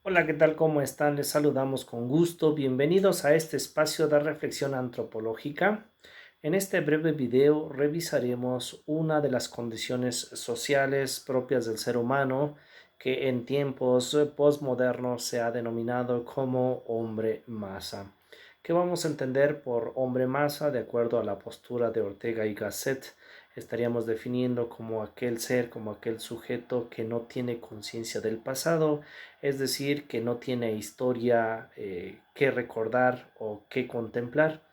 Hola, ¿qué tal? ¿Cómo están? Les saludamos con gusto. Bienvenidos a este espacio de reflexión antropológica. En este breve video revisaremos una de las condiciones sociales propias del ser humano que en tiempos postmodernos se ha denominado como hombre masa. ¿Qué vamos a entender por hombre masa? De acuerdo a la postura de Ortega y Gasset, estaríamos definiendo como aquel ser, como aquel sujeto que no tiene conciencia del pasado, es decir, que no tiene historia que recordar o que contemplar.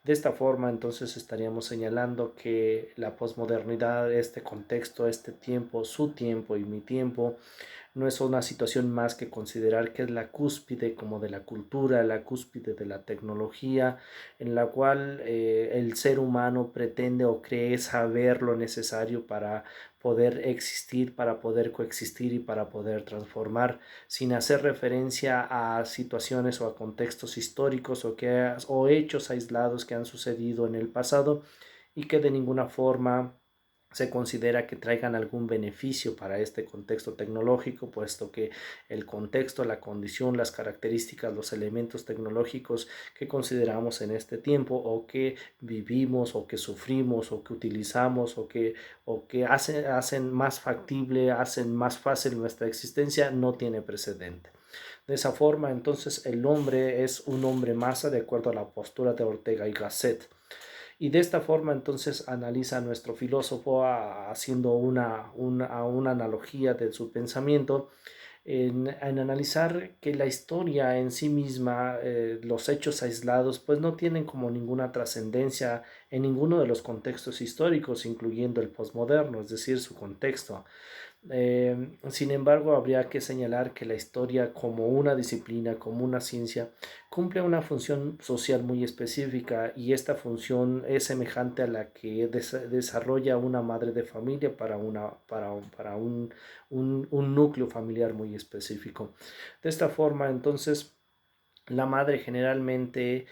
De esta forma, entonces estaríamos señalando que la posmodernidad, este contexto, este tiempo, su tiempo y mi tiempo, no es una situación más que considerar que es la cúspide como de la cultura, la cúspide de la tecnología, en la cual el ser humano pretende o cree saber lo necesario para poder existir, para poder coexistir y para poder transformar, sin hacer referencia a situaciones o a contextos históricos o hechos aislados que han sucedido en el pasado y que de ninguna forma se considera que traigan algún beneficio para este contexto tecnológico, puesto que el contexto, la condición, las características, los elementos tecnológicos que consideramos en este tiempo o que vivimos o que sufrimos o que utilizamos o que hacen más factible, hacen más fácil nuestra existencia, no tiene precedente. De esa forma, entonces, el hombre es un hombre masa de acuerdo a la postura de Ortega y Gasset. Y de esta forma entonces analiza nuestro filósofo haciendo una analogía de su pensamiento en analizar que la historia en sí misma, los hechos aislados, pues no tienen como ninguna trascendencia en ninguno de los contextos históricos, incluyendo el posmoderno, es decir, su contexto. Sin embargo, habría que señalar que la historia como una disciplina, como una ciencia, cumple una función social muy específica y esta función es semejante a la que desarrolla una madre de familia para un núcleo familiar muy específico. De esta forma, entonces, la madre generalmente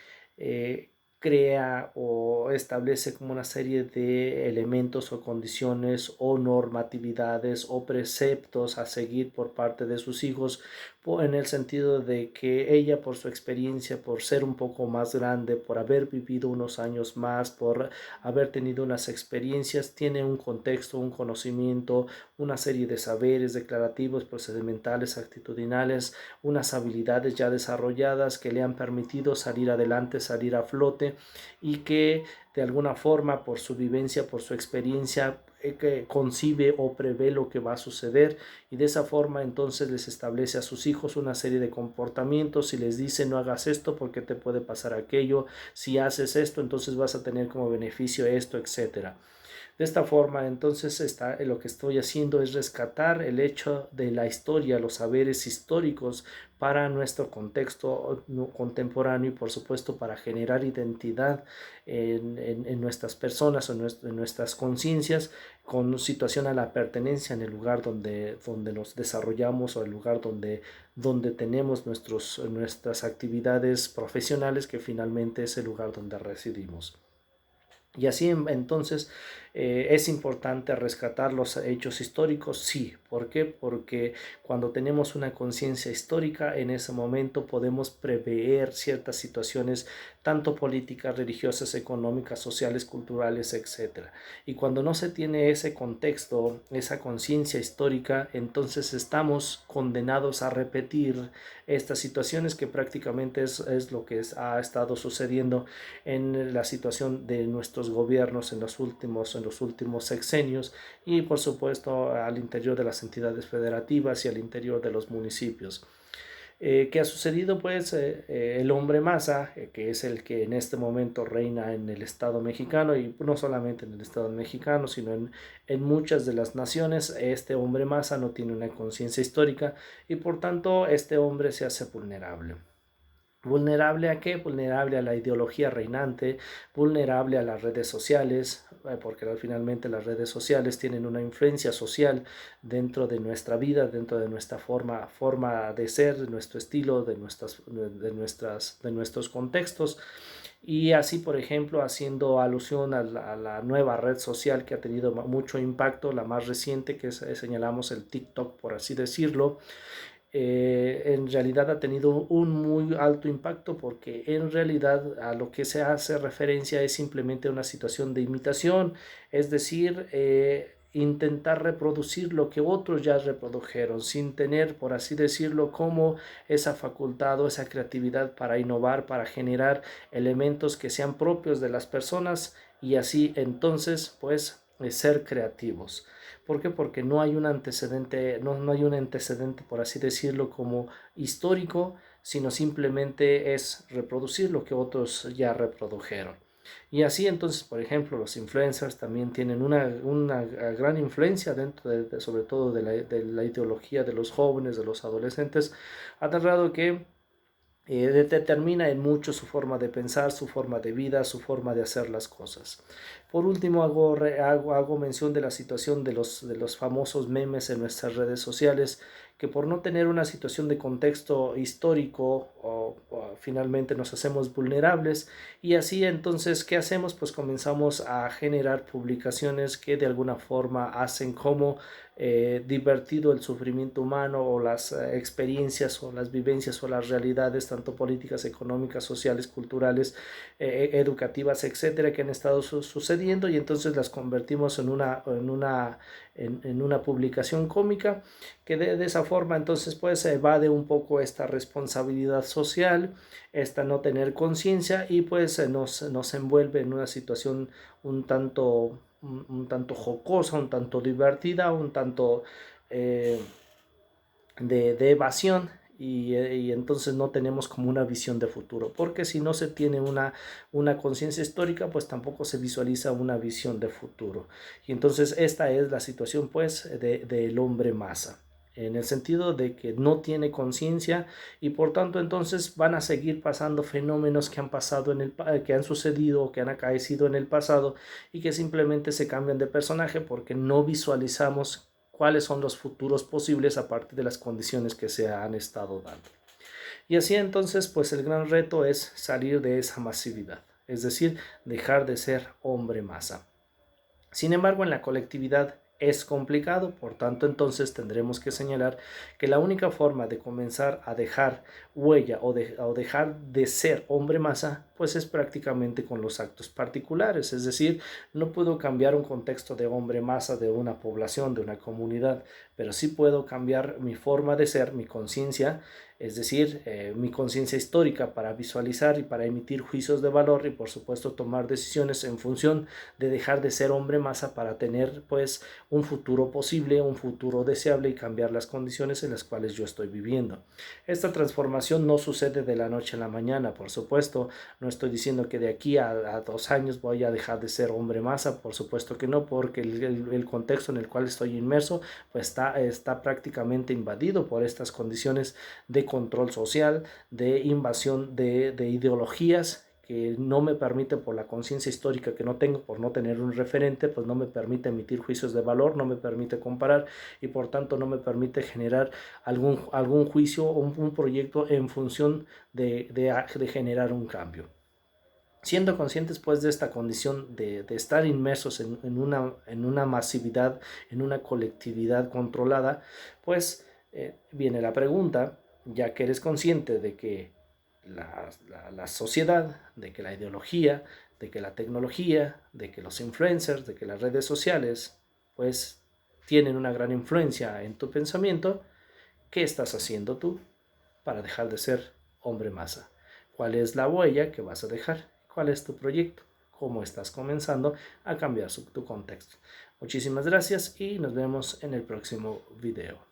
crea o establece como una serie de elementos o condiciones o normatividades o preceptos a seguir por parte de sus hijos, en el sentido de que ella, por su experiencia, por ser un poco más grande, por haber vivido unos años más, por haber tenido unas experiencias, tiene un contexto, un conocimiento, una serie de saberes declarativos, procedimentales, actitudinales, unas habilidades ya desarrolladas que le han permitido salir adelante, salir a flote y que de alguna forma por su vivencia, por su experiencia, que concibe o prevé lo que va a suceder y de esa forma entonces les establece a sus hijos una serie de comportamientos y les dice no hagas esto porque te puede pasar aquello, si haces esto entonces vas a tener como beneficio esto, etcétera. De esta forma, entonces, lo que estoy haciendo es rescatar el hecho de la historia, los saberes históricos para nuestro contexto contemporáneo y, por supuesto, para generar identidad en nuestras personas o en nuestras conciencias con situación a la pertenencia en el lugar donde nos desarrollamos o el lugar donde tenemos nuestras actividades profesionales, que finalmente es el lugar donde residimos. Y así entonces es importante rescatar los hechos históricos, sí. ¿Por qué? Porque cuando tenemos una conciencia histórica, en ese momento podemos prever ciertas situaciones, tanto políticas, religiosas, económicas, sociales, culturales, etcétera. Y cuando no se tiene ese contexto, esa conciencia histórica, entonces estamos condenados a repetir estas situaciones que prácticamente es lo que ha estado sucediendo en la situación de nuestros gobiernos en los últimos sexenios y por supuesto al interior de las entidades federativas y al interior de los municipios. ¿Qué ha sucedido? Pues el hombre masa, que es el que en este momento reina en el Estado mexicano y no solamente en el Estado mexicano, sino en muchas de las naciones, este hombre masa no tiene una conciencia histórica y por tanto este hombre se hace vulnerable. ¿Vulnerable a qué? Vulnerable a la ideología reinante, vulnerable a las redes sociales, porque finalmente las redes sociales tienen una influencia social dentro de nuestra vida, dentro de nuestra forma de ser, de nuestro estilo, de nuestros contextos. Y así, por ejemplo, haciendo alusión a la nueva red social que ha tenido mucho impacto, la más reciente que señalamos el TikTok, por así decirlo, en realidad ha tenido un muy alto impacto, porque en realidad a lo que se hace referencia es simplemente una situación de imitación, es decir, intentar reproducir lo que otros ya reprodujeron, sin tener, por así decirlo, como esa facultad o esa creatividad para innovar, para generar elementos que sean propios de las personas, y así entonces pues ser creativos. ¿Por qué? Porque no hay un antecedente, no hay un antecedente, por así decirlo, como histórico, sino simplemente es reproducir lo que otros ya reprodujeron. Y así entonces, por ejemplo, los influencers también tienen una gran influencia dentro sobre todo de la ideología de los jóvenes, de los adolescentes, a tal grado que determina en mucho su forma de pensar, su forma de vida, su forma de hacer las cosas. Por último, hago mención de la situación de los famosos memes en nuestras redes sociales, que por no tener una situación de contexto histórico, finalmente nos hacemos vulnerables, y así entonces, ¿qué hacemos? Pues comenzamos a generar publicaciones que de alguna forma hacen como divertido el sufrimiento humano, o las experiencias o las vivencias o las realidades, tanto políticas, económicas, sociales, culturales, educativas, etcétera, que han estado sucediendo, y entonces las convertimos en una publicación cómica, que de esa forma entonces pues evade un poco esta responsabilidad social, esta no tener conciencia, y pues nos envuelve en una situación un tanto jocosa, un tanto divertida, un tanto eh, de evasión, y entonces no tenemos como una visión de futuro, porque si no se tiene una conciencia histórica, pues tampoco se visualiza una visión de futuro. Y entonces esta es la situación pues del hombre masa, en el sentido de que no tiene conciencia, y por tanto entonces van a seguir pasando fenómenos que han pasado que han sucedido o que han acaecido en el pasado, y que simplemente se cambian de personaje porque no visualizamos cuáles son los futuros posibles a partir de las condiciones que se han estado dando. Y así entonces, pues el gran reto es salir de esa masividad, es decir, dejar de ser hombre masa. Sin embargo, en la colectividad es complicado, por tanto entonces tendremos que señalar que la única forma de comenzar a dejar huella, o dejar de ser hombre masa, pues es prácticamente con los actos particulares. Es decir, no puedo cambiar un contexto de hombre masa de una población, de una comunidad, pero sí puedo cambiar mi forma de ser, mi conciencia, es decir, mi conciencia histórica, para visualizar y para emitir juicios de valor, y por supuesto tomar decisiones en función de dejar de ser hombre masa, para tener pues un futuro posible, un futuro deseable, y cambiar las condiciones en las cuales yo estoy viviendo. Esta transformación no sucede de la noche a la mañana, por supuesto. No estoy diciendo que de aquí a 2 años voy a dejar de ser hombre masa, por supuesto que no, porque el contexto en el cual estoy inmerso pues está prácticamente invadido por estas condiciones de control social, de invasión de ideologías, que no me permite, por la conciencia histórica que no tengo, por no tener un referente, pues no me permite emitir juicios de valor, no me permite comparar, y por tanto no me permite generar algún juicio o un proyecto en función de generar un cambio. Siendo conscientes pues de esta condición de estar inmersos en una masividad, en una colectividad controlada, pues viene la pregunta, ya que eres consciente de que la sociedad, de que la ideología, de que la tecnología, de que los influencers, de que las redes sociales, pues tienen una gran influencia en tu pensamiento, ¿qué estás haciendo tú para dejar de ser hombre masa? ¿Cuál es la huella que vas a dejar? ¿Cuál es tu proyecto? ¿Cómo estás comenzando a cambiar tu contexto? Muchísimas gracias y nos vemos en el próximo video.